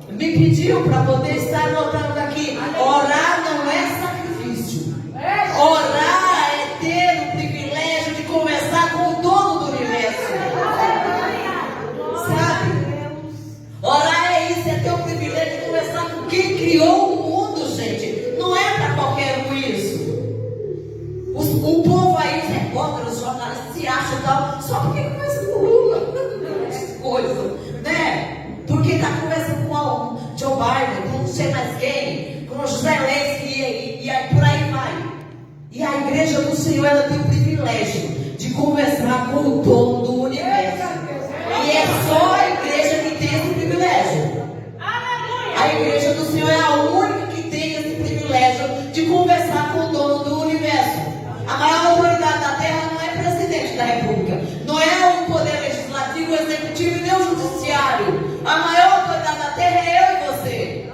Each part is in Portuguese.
me pediu para poder estar anotando aqui. Orar não é sacrifício. Orar é ter o privilégio de conversar com o dono do universo. Sabe? Orar é isso, é ter o privilégio de conversar com quem criou o mundo, gente. Não é para qualquer um isso. O povo aí, os repórteres, os jornalistas se acham e tal, só porque conversa com o Lula. Coisa, né? Porque está conversando com o Joe Biden, com não sei mais quem, com o José Leite e aí por aí vai. E a igreja do Senhor, ela tem o privilégio de conversar com o dono do universo. E é só a igreja que tem esse privilégio. A igreja do Senhor é a única que tem esse privilégio de conversar com o dono do universo. A maior autoridade da terra não é presidente da república, não é o poder legislativo, o executivo e nem o judiciário. A maior autoridade da terra é eu e você.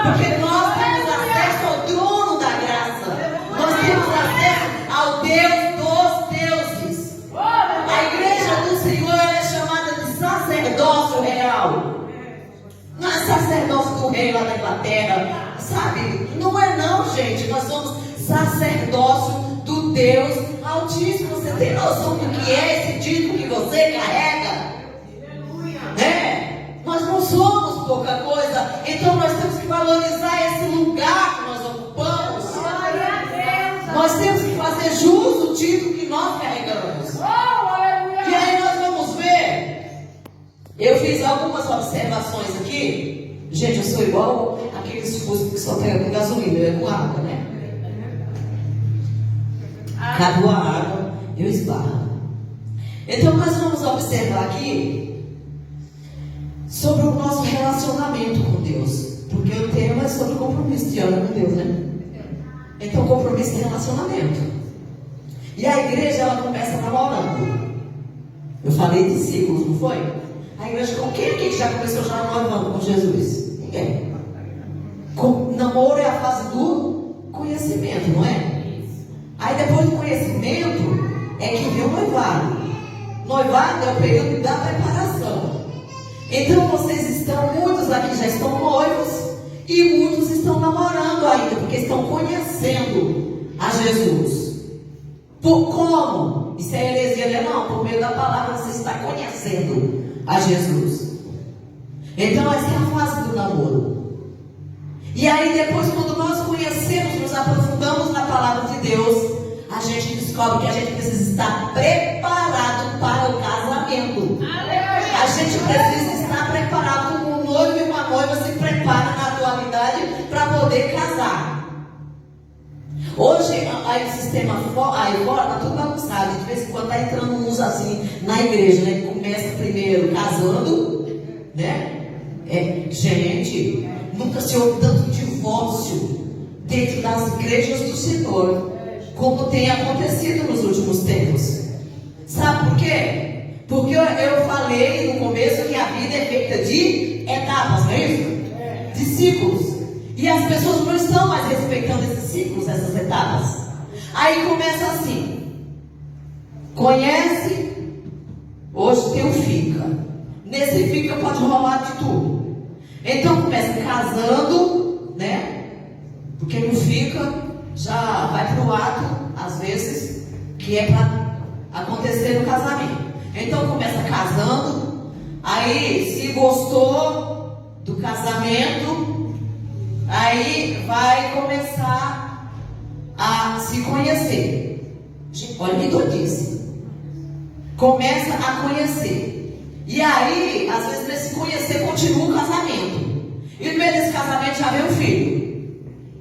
Porque nós temos acesso ao trono da graça. Nós temos acesso ao Deus dos deuses. A igreja do Senhor é chamada de sacerdócio real. Não é sacerdócio do rei lá da Inglaterra, sabe? Não é não, gente. Nós somos sacerdócio do Deus Altíssimo. Você tem noção do que é esse título que você carrega? Nós não somos pouca coisa. Então nós temos que valorizar esse lugar que nós ocupamos. Nós temos que fazer jus o título que nós carregamos. E aí nós vamos ver. Eu fiz algumas observações aqui. Gente, eu sou igual aqueles fuscos que só pegam com gasolina, é com água, né? Acabou a água, eu esbarro. Então nós vamos observar aqui sobre o nosso relacionamento com Deus. Porque o tema é sobre compromisso de hora com Deus, né? Então compromisso de relacionamento. E a igreja, ela começa namorando. Eu falei de ciclos, não foi? A igreja, com quem aqui que já começou já namorando com Jesus? Ninguém. Namoro é a fase do conhecimento, não é? Aí depois do conhecimento é que vem o noivado. Noivado é o período da preparação. Então muitos aqui já estão noivos e muitos estão namorando ainda, porque estão conhecendo a Jesus. Por como? Isso é heresia, né? Não, por meio da palavra você está conhecendo a Jesus. Então essa é a fase do namoro. E aí depois, quando nós conhecemos, nos aprofundamos na palavra de Deus, a gente descobre que a gente precisa estar preparado para o casamento. A gente precisa estar preparado, como um noivo e uma noiva se preparam na atualidade para poder casar. Hoje, aí o sistema aí fora está tudo bagunçado. De vez em quando está entrando uns assim na igreja, né? Começa primeiro casando, né? Gente, nunca se ouve tanto divórcio dentro das igrejas do Senhor como tem acontecido nos últimos tempos. Sabe por quê? Porque eu falei no começo que a vida é feita de etapas, não é isso? De ciclos. E as pessoas não estão mais respeitando esses ciclos, essas etapas. Aí começa assim: conhece, hoje tem um fica. Nesse fica pode rolar de tudo. Então começa casando, né? Porque não fica, já vai para o ato, às vezes, que é para acontecer no casamento. Então começa casando, aí se gostou do casamento, aí vai começar a se conhecer. Olha que doidice. Começa a conhecer. E aí, às vezes, nesse conhecer continua o casamento. E no meio desse casamento já vem o filho.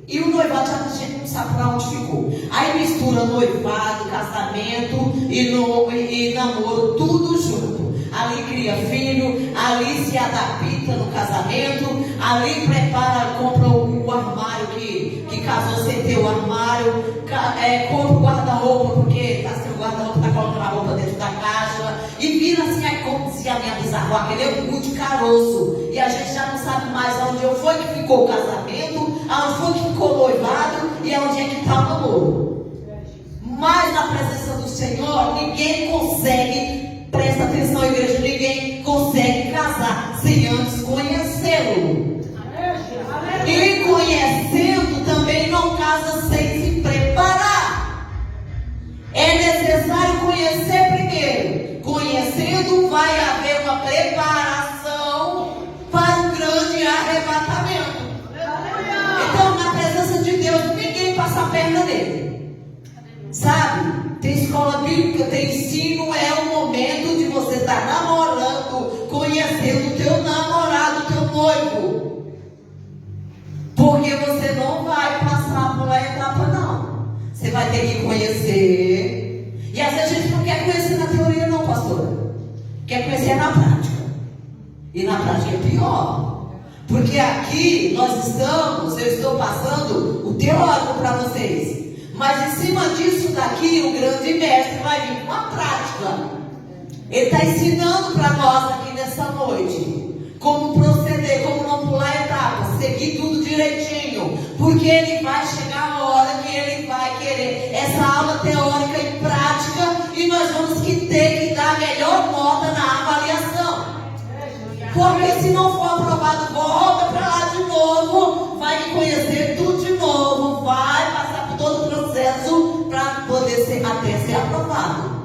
E o noivado já a gente não sabe para onde ficou. Aí mistura noivado, casamento e namoro, tudo junto. Ali cria filho, ali se adapta no casamento, ali prepara, compra o armário que casou sem ter o armário, compra o guarda-roupa porque está sem o guarda-roupa, está colocando a roupa dentro da caixa, e vira assim, aí como dizia a minha bisavó, aquele cu de caroço, e a gente já não sabe mais onde foi que ficou o casamento, aonde foi que ficou o noivado e aonde é que está o namoro. Mas na presença do Senhor, ninguém consegue, presta atenção, igreja, ninguém consegue consegue casar sem antes conhecê-lo. E conhecendo também não casa sem se preparar. É necessário conhecer primeiro. Conhecendo vai haver uma preparação para um grande arrebatamento. Então, na presença de Deus, ninguém passa a perna nele. Sabe? Tem escola bíblica, tem ensino, é o momento de você estar namorando, conhecendo o teu namorado, o teu noivo. Porque você não vai passar por a etapa, não. Você vai ter que conhecer. E às vezes a gente não quer conhecer na teoria, não, pastora. Quer conhecer na prática. E na prática é pior. Porque aqui nós estamos, eu estou passando o teórico para vocês. Mas em cima disso daqui, o grande mestre vai vir com a prática. Ele está ensinando para nós aqui nessa noite como proceder, como não pular etapas, seguir tudo direitinho. Porque ele vai chegar a hora que ele vai querer essa aula teórica e prática, e nós vamos ter que dar a melhor nota na avaliação. Porque se não for aprovado, volta para lá de novo, vai conhecer tudo de novo, vai passar por todo o processo para poder até ser aprovado.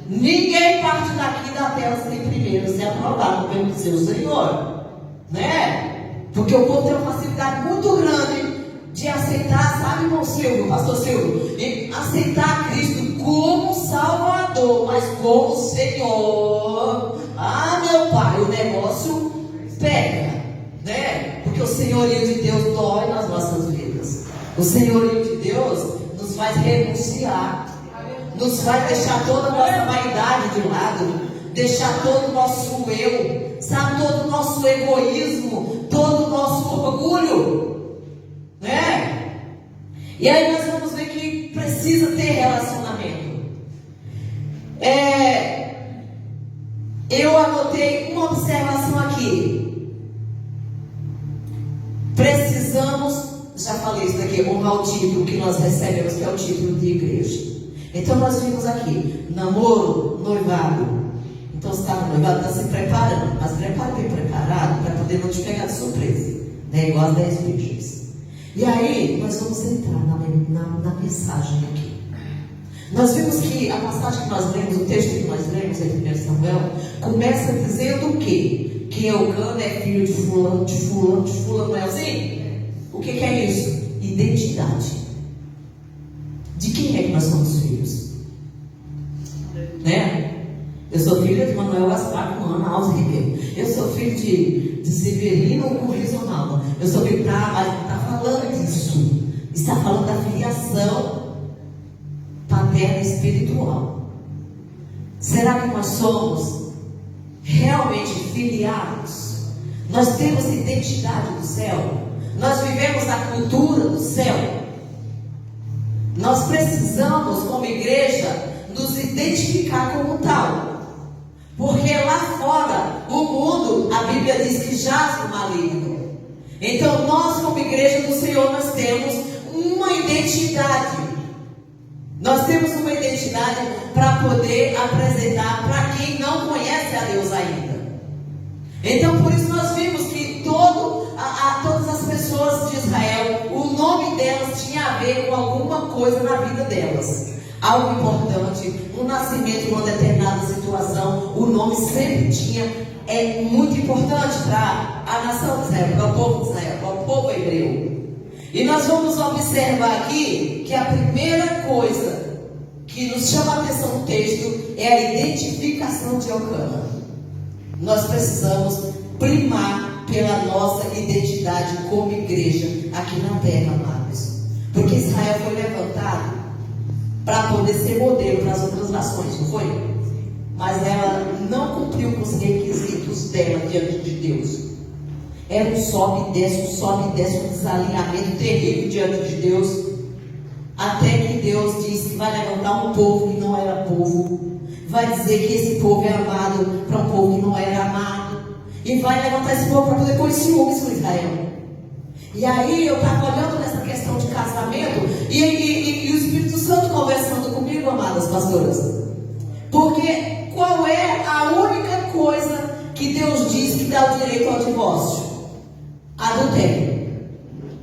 Ninguém parte daqui da terra sem primeiro ser aprovado pelo seu Senhor, né? Porque o povo tem uma facilidade muito grande de aceitar, sabe, irmão Silvio, pastor Silvio, de aceitar Cristo como Salvador, mas como Senhor. Ah, meu Pai, o negócio pega, né? Porque o senhorio de Deus dói nas nossas vidas. O senhorio de Deus nos faz renunciar, nos faz deixar toda a nossa vaidade de lado, deixar todo o nosso eu, sabe, todo o nosso egoísmo, todo o nosso orgulho, né? E aí nós vamos ver que precisa ter relacionamento. Eu anotei uma observação aqui. Precisamos, já falei isso daqui, honrar o título que nós recebemos, que é o título de igreja. Então nós vimos aqui, namoro, noivado. Então você está no noivado, está se preparando, mas prepara bem preparado para poder não te pegar de surpresa, né? Igual as 10 virgens. E aí nós vamos entrar na mensagem aqui. Nós vimos que a passagem que nós lemos, o texto que nós lemos em 1 Samuel, começa dizendo o quê? Que Eucana é filho de fulano, de fulano, de fulano, não é assim? O que é isso? Identidade. De quem é que nós somos filhos? Né? Eu sou filha de Manuel Gaspar com Ana Alves Ribeiro. Eu sou filho de Severino com Rizonaldo. Eu sou filho mas não está falando disso. Está falando da filiação paterna espiritual. Será que nós somos realmente filiados? Nós temos identidade do céu? Nós vivemos a cultura do céu? Nós precisamos, como igreja, nos identificar como tal. Porque lá fora, o mundo, a Bíblia diz que jaz no maligno. Então nós, como igreja do Senhor, nós temos uma identidade. Nós temos uma identidade para poder apresentar para quem não conhece a Deus ainda. Então por isso nós vimos que todas as pessoas de Israel, o nome delas tinha a ver com alguma coisa na vida delas. Algo importante, um nascimento em uma determinada situação, o nome sempre é muito importante para a nação de Israel, para o povo de Israel, para o povo hebreu. E nós vamos observar aqui que a primeira coisa que nos chama a atenção no texto é a identificação de Eucana. Nós precisamos primar pela nossa identidade como igreja aqui na terra, amados. Porque Israel foi levantado para poder ser modelo para as outras nações, não foi? Mas ela não cumpriu com os requisitos dela diante de Deus. Era um sobe e desce, um desalinhamento terrível diante de Deus. Até que Deus disse que vai levantar um povo que não era povo. Vai dizer que esse povo é amado para um povo que não era amado. E vai levantar esse povo para poder pôr ciúmes com Israel. E aí eu estava olhando nessa questão de casamento e o Espírito Santo conversando comigo, amadas pastoras. Porque qual é a única coisa que Deus diz que dá o direito ao divórcio? Adultério.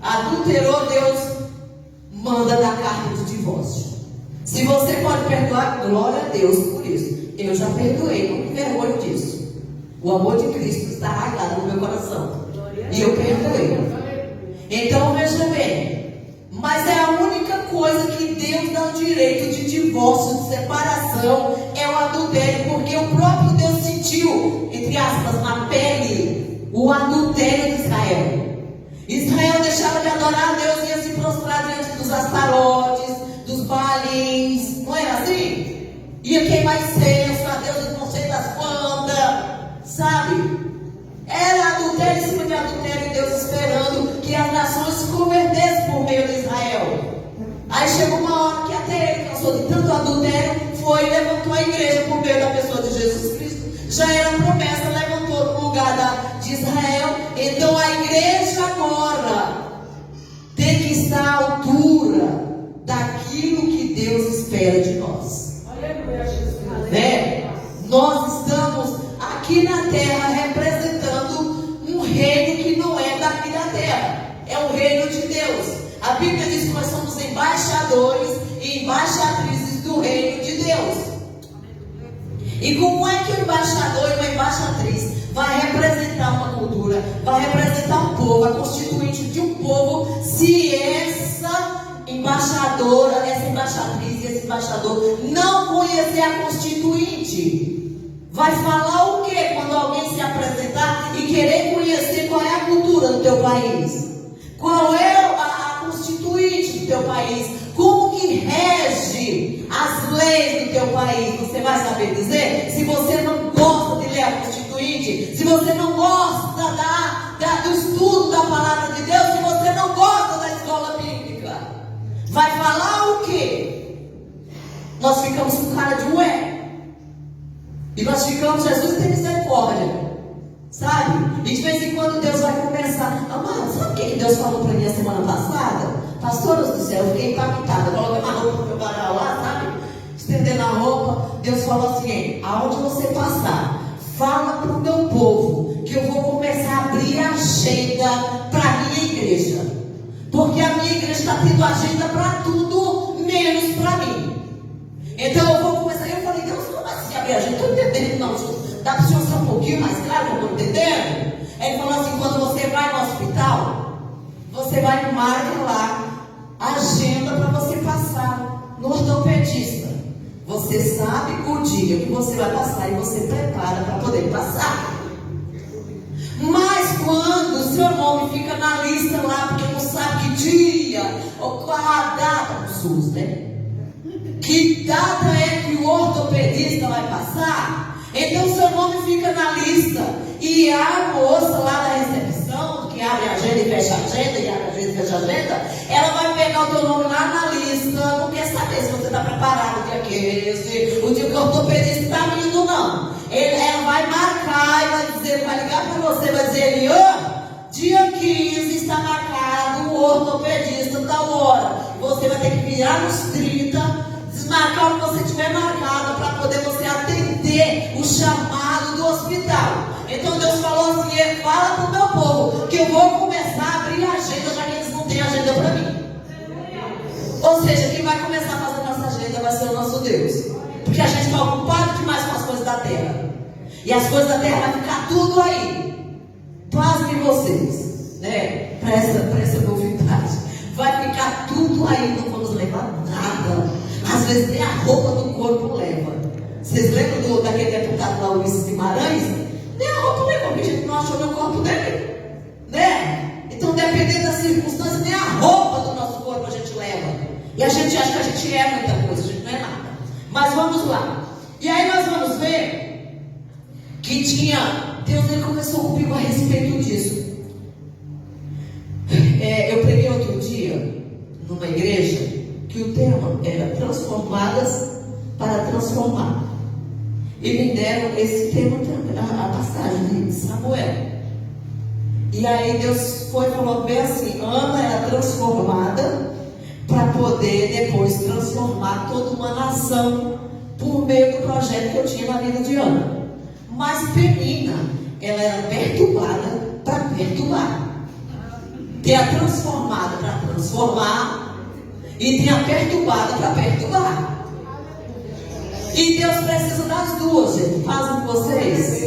Adulterou, Deus manda dar carta de divórcio. Se você pode perdoar, glória a Deus por isso. Eu já perdoei, não me envergonho disso. O amor de Cristo está arraigado no meu coração. E eu perdoei. Então veja bem, mas é a única coisa que Deus dá o direito de divórcio, de separação, é o adultério, porque o próprio Deus sentiu, entre aspas, na pele, o adultério de Israel. Israel deixava de adorar a Deus e ia se prostrar diante dos astarotes, dos balins, não era assim? Ia queimar incenso a Deus não sei das quantas, sabe? Era adultério em cima de adultério, e Deus esperando que as nações se convertessem por meio de Israel. Aí chegou uma hora que até ele cansou de tanto adultério, foi e levantou a igreja por meio da pessoa de Jesus Cristo. Já era promessa, levantou no lugar de Israel. Então a igreja agora tem que estar à altura daquilo que Deus espera de nós. Né? Nós estamos aqui na terra representando um reino que não é daqui da terra, é o reino de Deus. A Bíblia diz que nós somos embaixadores e embaixatrizes do reino de Deus. E como é que o embaixador e uma embaixatriz vai representar uma cultura, vai representar um povo, a constituinte de um povo, se essa embaixadora, essa embaixatriz e esse embaixador não conhecer a constituinte? Vai falar o que quando alguém se apresentar e querer conhecer qual é a cultura do teu país? Qual é a constituinte do teu país? Como que rege as leis do teu país? Você vai saber dizer? Se você não gosta de ler a constituinte, se você não gosta do estudo da palavra de Deus, se você não gosta da escola bíblica, vai falar o que? Nós ficamos com cara de ué. E nós ficamos, Jesus tem misericórdia, sabe? E de vez em quando Deus vai começar. Amado, sabe o que Deus falou para mim a semana passada? Pastoras do céu, eu fiquei impactada. Coloquei uma roupa para meu varal lá, sabe? Estendendo a roupa. Deus falou assim: aonde você passar, fala para o meu povo que eu vou começar a abrir a agenda para a minha igreja. Porque a minha igreja está tendo agenda para tudo, menos para mim. Então eu vou começar. Eu falei: Deus, como assim abrir a agenda? Estou entendendo, não. Dá para o senhor ser um pouquinho mais claro, eu estou entendendo? Ele falou assim: quando você vai no hospital, você vai e marca lá a agenda para você passar no ortopedista. Você sabe o dia que você vai passar e você prepara para poder passar. Mas quando o seu nome fica na lista lá, porque não sabe que dia, ou qual a data do SUS, né? Que data é que o ortopedista vai passar? Então o seu nome fica na lista. E a moça lá da recepção, que abre a agenda e fecha a agenda, e abre a agenda e fecha a agenda, ela vai pegar o teu nome lá na lista. Não quer saber se você está preparado o dia que é esse, o dia que o ortopedista está indo, não. Ela vai marcar e vai dizer, vai ligar para você, vai dizer, Eliane, dia 15 está marcado o ortopedista tal hora. Você vai ter que virar nos 30, desmarcar o que você tiver marcado para poder você atender o chamado do hospital. Então Deus falou assim: fala para o meu povo que eu vou começar a abrir a agenda, já que eles não têm agenda para mim. Ou seja, quem vai começar a fazer nossa agenda vai ser o nosso Deus. Porque a gente está ocupado demais com as coisas da terra. E as coisas da terra vai ficar tudo aí. Pasmem vocês, né? Presta novidade. Vai ficar tudo aí, não vamos levar nada. Às vezes nem a roupa do corpo leva. Vocês lembram daquele deputado lá, Luiz Guimarães? Nem a roupa leva, porque a gente não achou no corpo dele, né? Então, dependendo das circunstâncias, nem a roupa do nosso corpo a gente leva. E a gente acha que a gente é muita coisa, a gente não é nada. Mas vamos lá. E aí nós vamos ver que Deus ele começou comigo a respeito disso. Eu preguei outro dia numa igreja que o tema era transformadas para transformar. E me deram esse tema, a passagem de Samuel. E aí Deus falou bem assim: Ana era transformada para poder depois transformar toda uma nação por meio do projeto que eu tinha na vida de Ana. Mas Penina ela era perturbada para perturbar. Tem a transformada para transformar e tem a perturbada para perturbar. E Deus precisa das duas, gente. Fazem com vocês.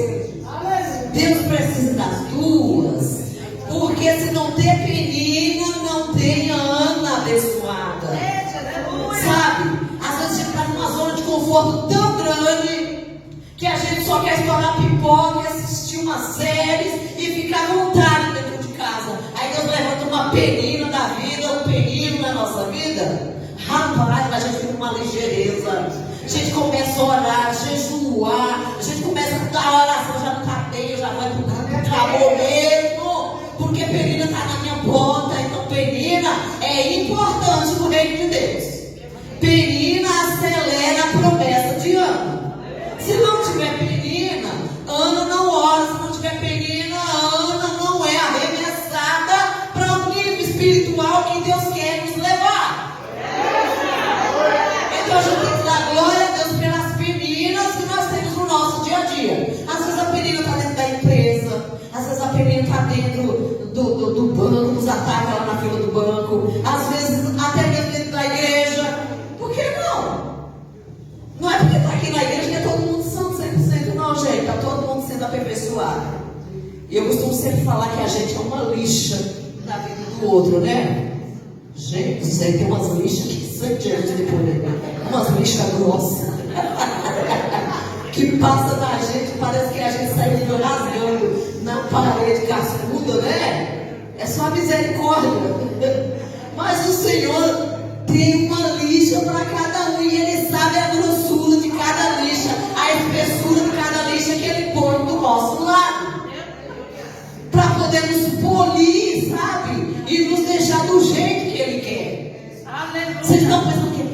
Deus precisa das duas. Porque se não ter Penina, não tem Ana abençoada. Sabe? Às vezes a gente está numa zona de conforto tão grande que a gente só quer estourar pipoca e assistir umas séries e ficar à vontade dentro de casa. Aí Deus levanta uma Penina da vida, um penino na nossa vida. Rapaz, a gente fica com uma ligeireza. A gente começa a orar, a jejuar, a gente começa a oração, já não está bem, já vai pro acabou mesmo, porque Penina está na minha porta. Então Penina é importante no reino de Deus. Penina acelera a promessa de Ana. Se não tiver Penina, Ana não ora. Se não tiver Penina, Ana não é arremessada para o nível espiritual que Deus quer nos levar. Então a gente tem que dar glória a Deus pelas Peninas que nós temos no nosso dia a dia. Às vezes a Penina está dentro da empresa, às vezes a Penina está dentro do banco, nos ataca lá na fila do banco, às vezes até mesmo dentro da igreja. Por que não? Não é porque está aqui na igreja que é todo mundo santo 100%, não, gente. Está todo mundo sendo aperfeiçoado. E eu costumo sempre falar que a gente é uma lixa na vida do outro, né? Gente, isso aí tem umas lixas que são diante depois, né? Umas lixas grossas que passa da gente, parece que a gente sai rasgando na parede cascuda, né? É só a misericórdia. Mas o Senhor tem uma lixa para cada um e Ele sabe a grossura de cada lixa, a espessura de cada lixa que Ele põe do nosso lado, para poder nos polir, sabe? E nos deixar do jeito que Ele quer. Vocês estão pensando que,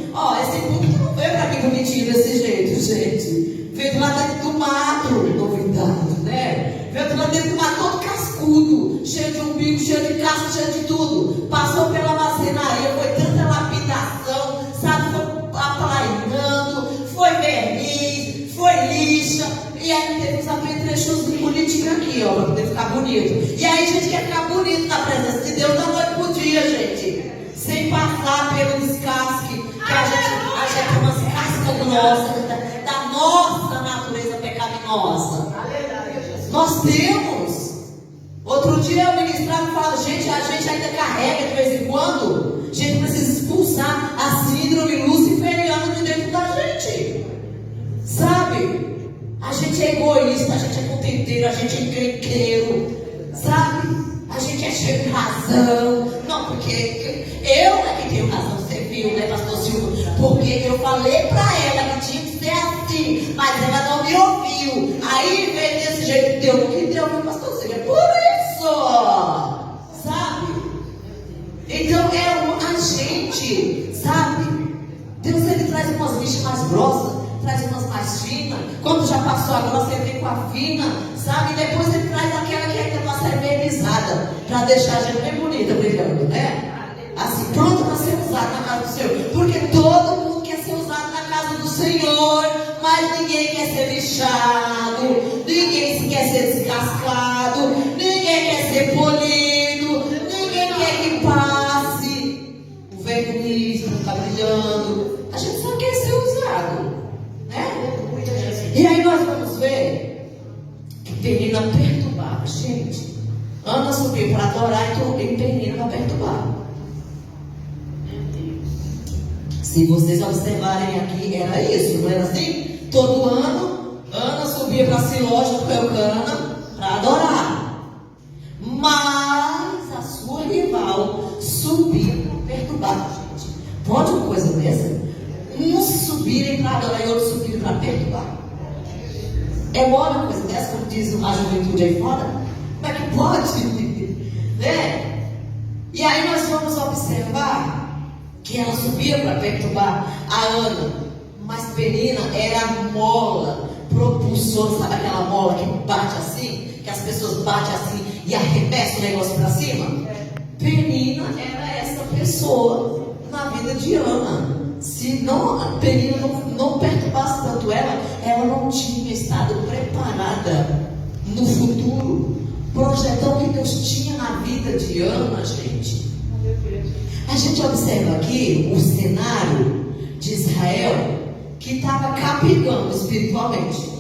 esse público não veio para mim bonitinho desse jeito, gente. Veio lá dentro do mato, novidade, né? Veio lá dentro do mato todo cascudo, cheio de umbigo, cheio de casco, cheio de tudo. Passou pela marcenaria, foi tanta lapidação, sabe? Foi aplainando, foi verniz, foi lixa. E aí teve uns apetrechos bonitinhos aqui, para poder ficar bonito. E aí a gente quer ficar bonito na presença de Deus da noite pro dia, gente. Sem passar pelo descasque, que a gente tem umas cascas grossas da nossa natureza pecaminosa. Nós temos. Outro dia eu ministrava e falava, gente, a gente ainda carrega de vez em quando. A gente precisa expulsar a síndrome luciferiana de dentro da gente. Sabe? A gente é egoísta, a gente é contenteiro, a gente é encrenqueiro. Sabe? A gente é cheio de razão. Não, porque eu é que tenho razão, você viu, né, pastor Silvio? Porque eu falei pra ela que tinha que ser assim, mas ela não me ouviu. Aí veio desse jeito, deu o que deu, pastor Silvio. É por isso, sabe? Então é a gente, sabe? Deus, ele traz umas lixas mais grossas, traz umas mais finas. Quando já passou a grossa, ele vem com a fina, sabe? Depois ele traz aquela que ainda está servenizada, para deixar a gente bem bonita, brilhando, né? Assim, pronto para ser usado na casa do Senhor. Porque todo mundo quer ser usado na casa do Senhor, mas ninguém quer ser lixado, ninguém quer ser descascado, ninguém quer ser polido, ninguém quer que passe o verniz para ficar brilhando. A gente só quer ser usado, né? E aí nós vamos ver que Penina perturbava, gente. Ana subiu para adorar e Penina para perturbar. Se vocês observarem aqui, era isso, não era assim? Todo ano, Ana subia para Siló junto com Eucana para adorar. Mas a sua rival subia para perturbar, gente. Pode uma coisa dessa? Uns subirem para adorar e outros subirem para perturbar. É boa uma coisa dessa, como diz a juventude aí fora? Como é que pode? Né? E aí nós vamos observar que ela subia para perturbar a Ana, mas Penina era a mola propulsora, sabe aquela mola que bate assim, que as pessoas batem assim e arremessam o negócio para cima? Penina era essa pessoa na vida de Ana. Se não, a Penina não perturbasse tanto ela não tinha estado preparada no futuro, projetão que Deus tinha na vida de Ana, gente. A gente observa aqui o cenário de Israel que estava capengando espiritualmente.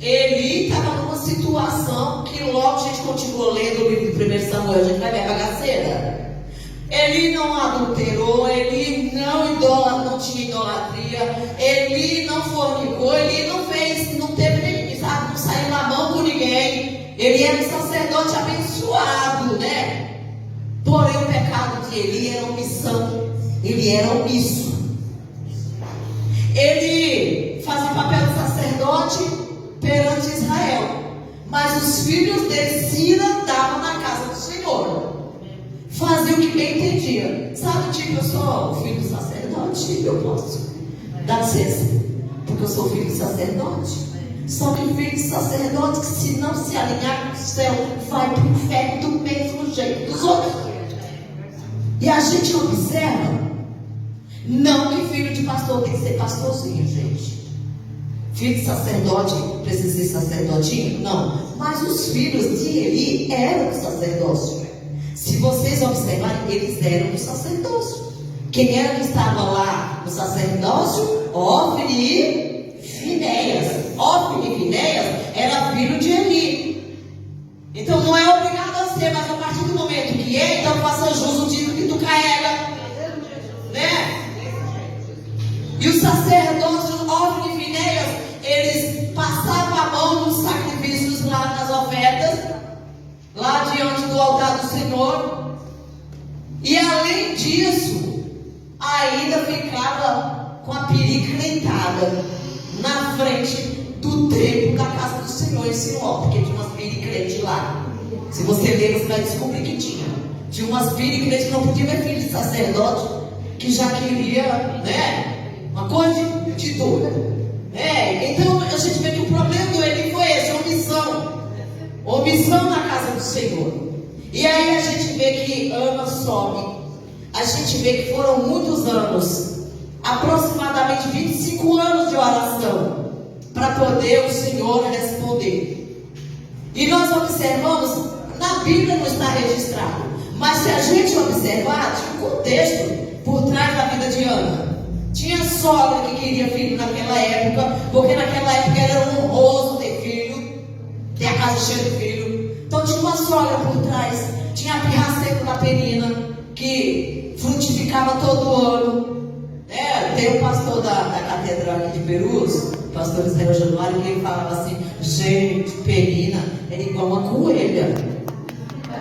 Eli estava numa situação que logo a gente continua lendo o livro de 1 Samuel, a gente vai ver a bagaceira. Ele não adulterou, ele não tinha idolatria, ele não fornicou, ele não fez, não teve nem, sabe, não saiu na mão com ninguém. Ele era um sacerdote abençoado, né? Porém o pecado de Eli era omissão, ele era omisso. Ele fazia o papel de sacerdote perante Israel, mas os filhos dele se andavam na casa do Senhor. Fazia o que bem entendia. Sabe, tipo, eu sou o filho do sacerdote, eu posso dar licença, porque eu sou filho do sacerdote. Só que filho de sacerdote que se não se alinhar com o céu, vai para o inferno do mesmo jeito dos outros. E a gente observa, não que filho de pastor tem que ser pastorzinho, gente. Filho de sacerdote precisa ser sacerdotinho? Não. Mas os filhos de Eli eram do sacerdócio. Se vocês observarem, eles eram do sacerdócio. Quem era que estava lá no sacerdócio? Ofni e Finéias. Ofni e Finéias era filho de Eli. Então não é obrigado a ser, mas a partir do momento que é, então faça jus o título que tu carrega, né? E os sacerdócios Ofni e Finéias, eles passavam a mão nos sacrifícios lá nas ofertas, lá diante do altar do Senhor. E além disso, ainda ficava com a perica deitada na frente do templo da casa do Senhor em Siló, porque tinha umas piricrentes lá. Se você ler, você vai descobrir que tinha umas piricrentes que não podia ver filho de sacerdote, que já queria, né, uma coisa de doido. Então a gente vê que o problema do Eli foi esse, omissão na casa do Senhor. E aí a gente vê que Ana sobe. A gente vê que foram muitos anos, aproximadamente 25 anos de oração, para poder o Senhor responder. E nós observamos, na Bíblia não está registrado, mas se a gente observar, tinha um contexto por trás da vida de Ana. Tinha sogra que queria filho naquela época, porque naquela época era honroso ter filho, ter a casa cheia de filho. Então tinha uma sogra por trás, tinha a pirraceira da Penina, que frutificava todo ano. Tem um pastor da catedral aqui de Perus, o pastor Israel Januário, que ele falava assim: gente, Penina era igual uma coelha.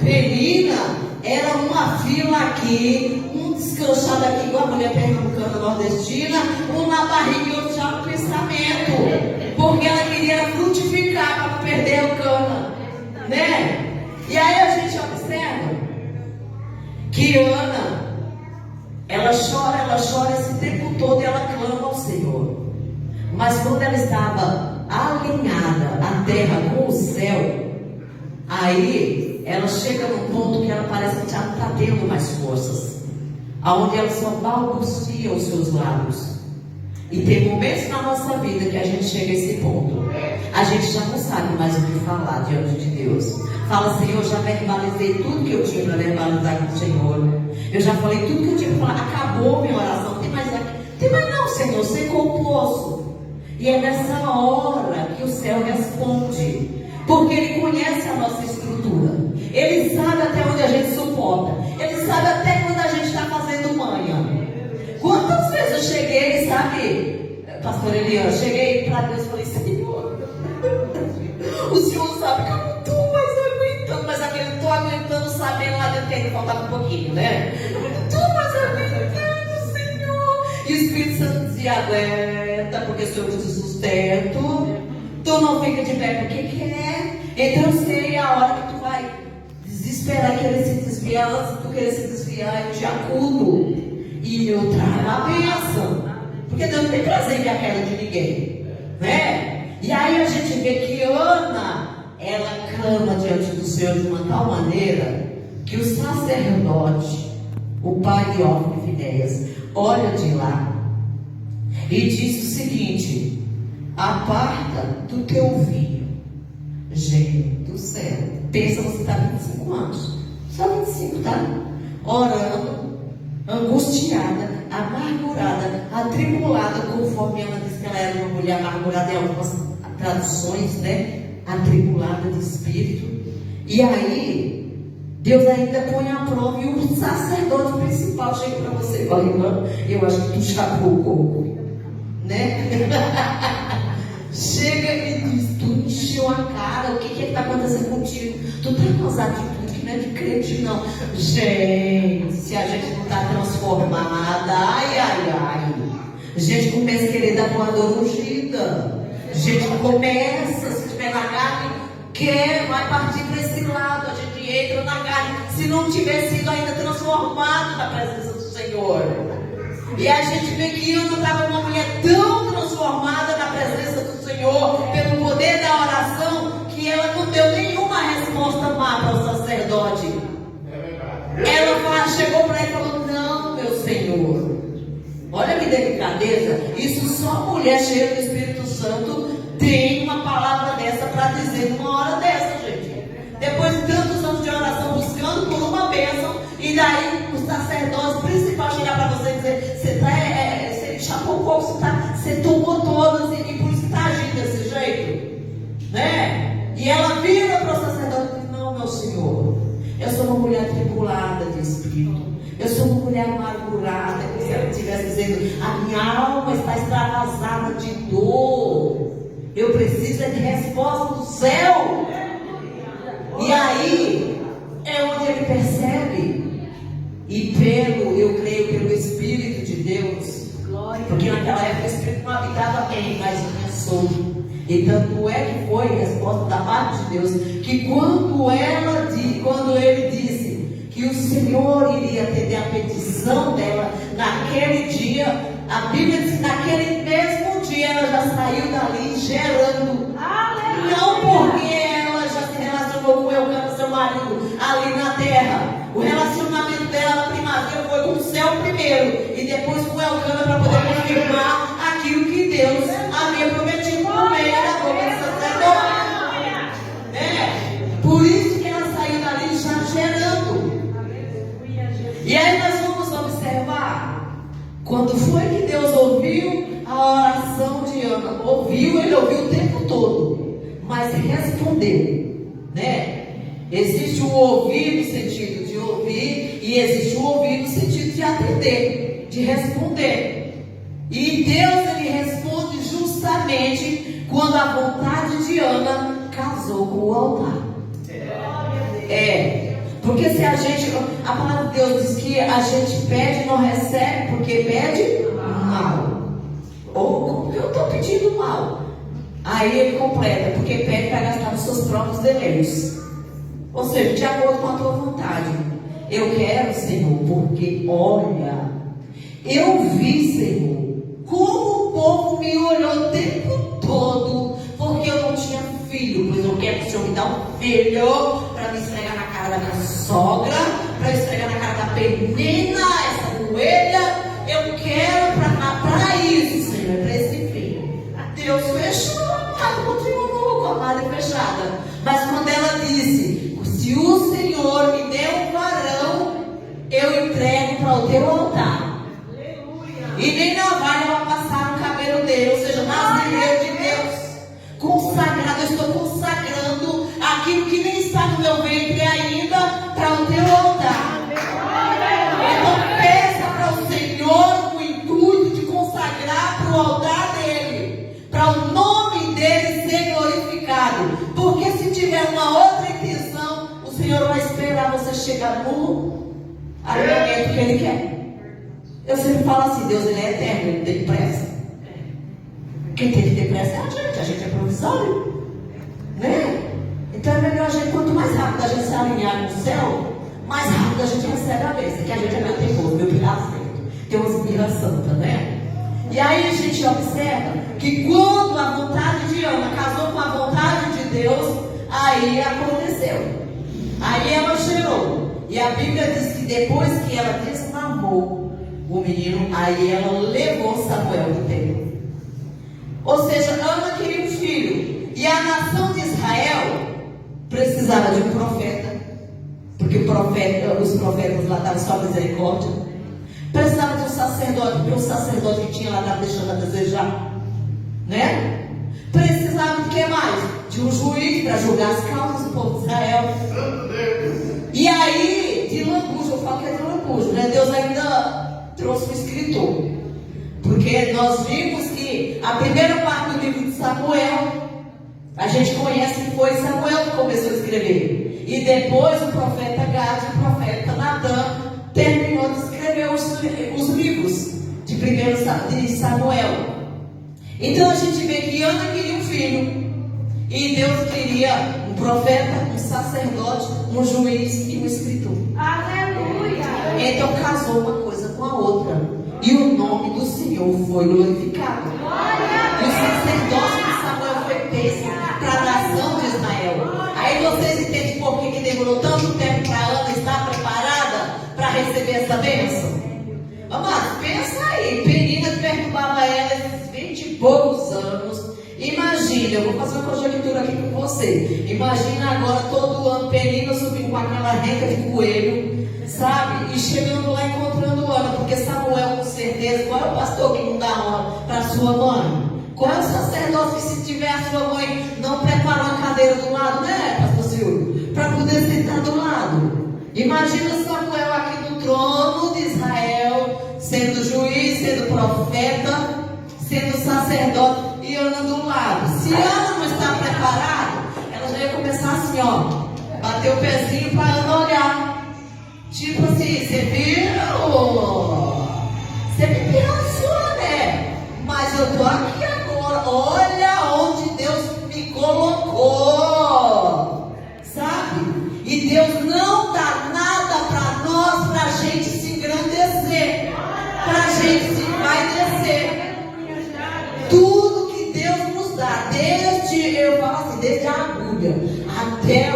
Penina era uma fila aqui, um descanchado aqui, igual a mulher pernambucana nordestina, um na barriga e outro já no pensamento, porque ela queria frutificar para não perder o cana, né? E aí a gente observa que Ana, ela chora esse tempo todo e ela clama ao Senhor. Mas quando ela estava alinhada à terra com o céu, aí ela chega num ponto que ela parece que já não está tendo mais forças, aonde ela só balbucia os seus lábios. E tem momentos na nossa vida que a gente chega a esse ponto, a gente já não sabe mais o que falar diante de Deus. Fala: Senhor, já verbalizei tudo que eu tinha para verbalizar com o Senhor. Eu já falei tudo que eu tinha para falar. Acabou minha oração. Tem mais não, Senhor. Secou o poço. E é nessa hora que o céu responde, porque Ele conhece a nossa estrutura. Ele sabe até onde a gente suporta. Ele sabe até quando a gente está fazendo manha. Quantas vezes eu cheguei, sabe, pastor Elian, cheguei para Deus e falei: Senhor, o Senhor sabe que eu não estou mais aguentando, mas aquele não estou aguentando, sabendo lá dentro que ainda faltava um pouquinho, né? Eu não estou mais aguentando, Senhor. E o Espírito Santo dizia: aguenta, porque o Senhor te sustento. Tu não fica de pé porque quer. Então eu sei a hora que tu vai desesperar e querer se desviar. Antes de tu querer se desviar, eu te acudo e eu trago a bênção, porque Deus não tem prazer em ver a queda de ninguém, né? E aí a gente vê que Ana, ela clama diante do Senhor de uma tal maneira que o sacerdote, o pai de Ofni e Finéias, olha de lá e diz o seguinte: aparta do teu vinho, Gente do céu. Pensa, você está 25 anos. Só 25, tá? Orando, angustiada, amargurada, atribulada, conforme ela disse que ela era uma mulher amargurada em algumas traduções, né? Atribulada de espírito. E aí, Deus ainda põe a prova e o sacerdote principal chega para você e fala: irmã, eu acho que tu chapou o coco, né? Chega e diz: tu encheu a cara, o que está acontecendo contigo? Tu tá com as atitudes que não é de crente, não. Gente, se a gente não está transformada, ai, ai, ai. A gente começa a querer dar voadora ungida. A gente começa, se tiver na carne, vai partir para esse lado. A gente entra na carne, se não tiver sido ainda transformado na presença do Senhor. E a gente vê que Ana estava uma mulher tão transformada na presença do Senhor, pelo poder da oração, que ela não deu nenhuma resposta má para o sacerdote. Ela chegou para ele e falou: não, meu Senhor. Olha que delicadeza. Isso só mulher cheia do Espírito Santo tem uma palavra dessa para dizer numa hora dessa, gente. Depois de tantos anos de oração buscando por uma bênção, e daí o sacerdote principal chegar para você e dizer: você chapou um pouco, você tomou todas e por isso está agindo desse jeito, né? E ela vira para o sacerdote e diz: não, meu senhor, eu sou uma mulher tribulada de espírito, eu sou uma mulher amargurada. Como se ela estivesse dizendo: a minha alma está extravasada de dor, eu preciso de resposta do céu. E aí é onde ele percebe, e eu creio pelo Espírito de Deus, porque naquela época o Espírito não habitava quem, mas tinha solto. E tanto é que foi a resposta da parte de Deus, que quando ele disse que o Senhor iria atender a petição dela naquele dia, a Bíblia diz que naquele mesmo dia ela já saiu dali gerando. Não porque ela já se relacionou com Eucana, seu marido, ali na terra. O relacionamento dela na primavera foi com o céu primeiro, e depois com Eucana, para poder confirmar aquilo que Deus havia prometido por meio da boca do sacerdote. Por isso que ela saiu dali já gerando. E aí nós vamos observar, quando foi que Deus ouviu a oração de Ana? Ele ouviu o tempo todo, mas respondeu, né? Existe o ouvir no sentido de ouvir, e existe o ouvir no sentido de atender, de responder. E Deus, ele responde justamente quando a vontade de Ana casou com o altar. Porque se a palavra de Deus diz que a gente pede e não recebe porque pede mal. Ou eu estou pedindo mal. Aí ele completa: porque pede para gastar nos seus próprios deleites. Ou seja, de acordo com a tua vontade. Eu quero, Senhor, porque olha, eu vi, Senhor, como o povo me olhou o tempo todo, porque eu não tinha filho. Pois eu quero que o Senhor me dê um filho para me esfregar na cara da minha sogra, para esfregar na cara da penina, essa coelha. Eu quero para isso, Senhor, para esse filho. Deus fechou, continuou com a madre fechada. Mas quando ela disse: se o Senhor me der um varão, eu entrego para o teu altar. E nem navalha vai passar no cabelo dele, ou seja, nazareiro de Deus, consagrado. Eu estou consagrando aquilo que nem está no meu ventre ainda para o teu altar. Então peça para o Senhor o intuito de consagrar para o altar dele, para o nome dele ser glorificado. Porque se tiver uma outra intenção, o Senhor vai esperar você chegar no alimento que ele quer. Eu sempre falo assim: Deus, ele é eterno, ele tem pressa. Quem tem que ter pressa é a gente é provisório, né? Então é melhor a gente, quanto mais rápido a gente se alinhar no céu, mais rápido a gente recebe a bênção. Que a gente é meu teimoso, meu piracento, tem uma espírita santa, né? E aí a gente observa que quando a vontade de Ana casou com a vontade de Deus, aí aconteceu. Aí ela gerou. E a Bíblia diz que depois que ela desmamou o menino, aí ela levou Samuel do templo. Ou seja, Ana queria um filho. E a nação de Israel precisava de um profeta, porque os profetas lá davam só misericórdia. Precisava de um sacerdote, porque o sacerdote que tinha lá estava deixando a desejar, né? Precisava de que mais? De um juiz para julgar as causas do povo de Israel. E aí, de lambujo, eu falo que é de lambujo, né? Deus ainda trouxe um escritor, porque nós vimos que a primeira parte do livro de Samuel, a gente conhece que foi Samuel que começou a escrever, e depois o profeta Gad e o profeta Natan terminou de escrever os livros de primeiro de Samuel. Então a gente vê que Ana queria um filho, e Deus queria um profeta, um sacerdote, um juiz e um escritor. Aleluia! Então casou uma coisa com a outra, e o nome do Senhor foi glorificado. E o sacerdócio de Samuel foi peso para a nação de Israel. Aí vocês entendem por que demorou tanto tempo para Ana estar preparada para receber essa bênção? Amado, pensa aí, Penina perturbava ela esses 20 e poucos anos. Imagina, eu vou fazer uma conjectura aqui com você. Imagina agora todo ano Penina subindo com aquela renca de coelho, sabe? E chegando lá encontrando Ana, porque Samuel, com certeza, qual é o pastor que não dá honra para sua mãe? Qual é o sacerdote que, se tiver a sua mãe, não prepara uma cadeira do lado, né, pastor Silvio? Para poder sentar do lado. Imagina Samuel aqui no trono de Israel, sendo juiz, sendo profeta, sendo sacerdote, e Ana do lado. Se Ana não está preparada, ela já ia começar assim, ó, bater o pezinho para Ana olhar. Tipo assim, você viu? Você me pensou, né? Mas eu tô aqui agora. Olha onde Deus me colocou. Sabe? E Deus não dá nada para nós, para a gente se engrandecer, para a gente se envaidecer. Tudo que Deus nos dá, desde, eu falo assim, desde a agulha até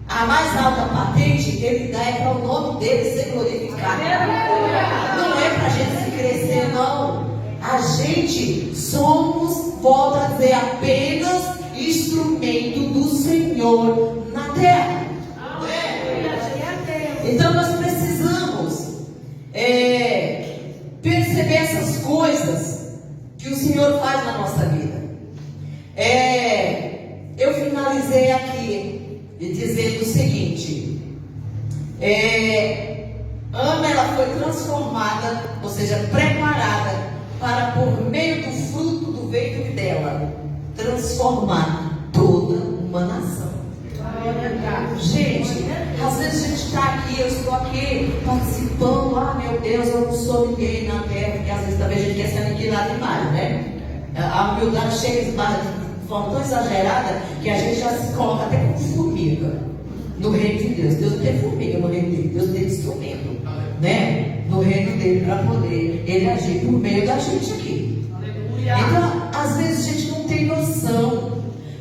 a mais alta patente que Ele dá, é para o nome dele ser glorificado. Não é para a gente se crescer, não. A gente somos, volto a dizer, apenas instrumento do Senhor na terra. Então nós precisamos perceber essas coisas que o Senhor faz na nossa vida. Eu finalizei aqui dizendo o seguinte: Ana, ela foi transformada, ou seja, preparada para, por meio do fruto do ventre dela, transformar toda uma nação. Gente, às vezes a gente está aqui, eu estou aqui participando, meu Deus, eu não sou ninguém na terra, porque às vezes também a gente quer ser aniquilado demais, né? A humildade chega de forma tão exagerada que a gente já se coloca até como formiga no reino de Deus. Deus não tem formiga no reino dele, Deus tem instrumento, né? No reino dele, para poder ele agir por meio da gente aqui. Então, às vezes a gente não tem noção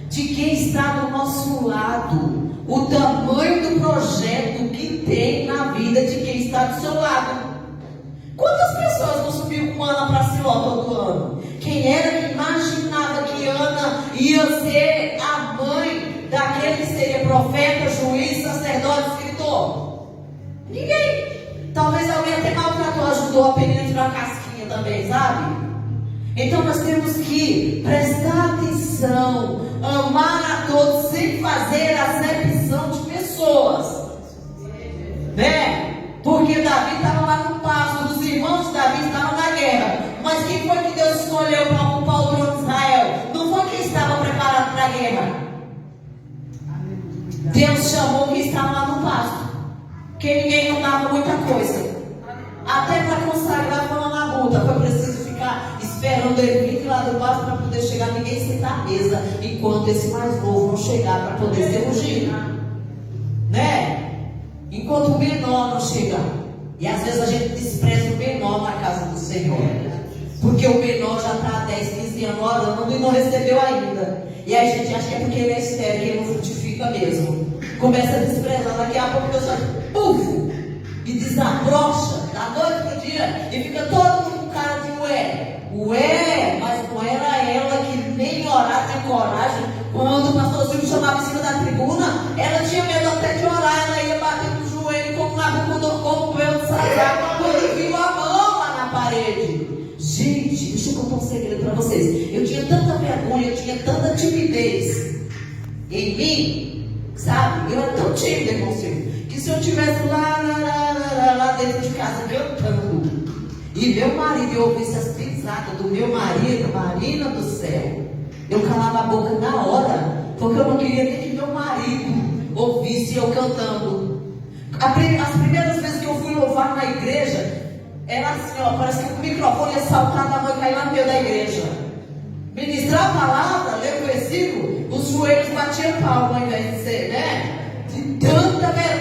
de quem está do nosso lado, o tamanho do projeto que tem na vida de quem está do seu lado. Quantas pessoas não subiu com Ana para Siló todo ano? Quem era que imaginava que Ana ia ser a mãe daquele que seria profeta, juiz, sacerdote, escritor? Ninguém. Talvez alguém até maltratou, ajudou a Penina a tirar a casquinha também, sabe? Então nós temos que prestar atenção, amar a todos, sem fazer acepção de pessoas, né? Porque Davi estava lá no pasto, os irmãos de Davi estavam na guerra. Mas quem foi que Deus escolheu para ocupar o trono de Israel? Não foi quem estava preparado para a guerra. Deus chamou quem estava lá no pasto, porque ninguém não dava muita coisa. Até para consagrar foi uma labuta, foi preciso ficar esperando ele vir lá do pasto para poder chegar, ninguém sentar à mesa, enquanto esse mais novo não chegar para poder ser ungido, né? Enquanto o menor não chega. E às vezes a gente despreza o menor na casa do Senhor, porque o menor já está há 10, 15 anos orando e não recebeu ainda. E aí a gente acha que é porque ele é estéril, que ele não frutifica mesmo. Começa a desprezar, daqui a pouco Deus vai, puf, e desabrocha da noite pro dia, e fica todo mundo com cara de ué, mas não era ela que nem orar tem coragem. Quando o pastor Silvio chamava em cima da em mim, sabe? Eu era tão tímida, irmãozinho, que se eu estivesse lá dentro de casa cantando, e meu marido, eu ouvisse as pisadas do meu marido, Marina do céu, eu calava a boca na hora, porque eu não queria nem que meu marido ouvisse eu cantando. As primeiras vezes que eu fui louvar na igreja, era assim, ó, parece que o microfone ia saltar da mão e cair lá no meio da igreja. Ministrar a palavra, ler o versículo, os joelhos batiam palma ao invés de ser, né? De tanta vergonha.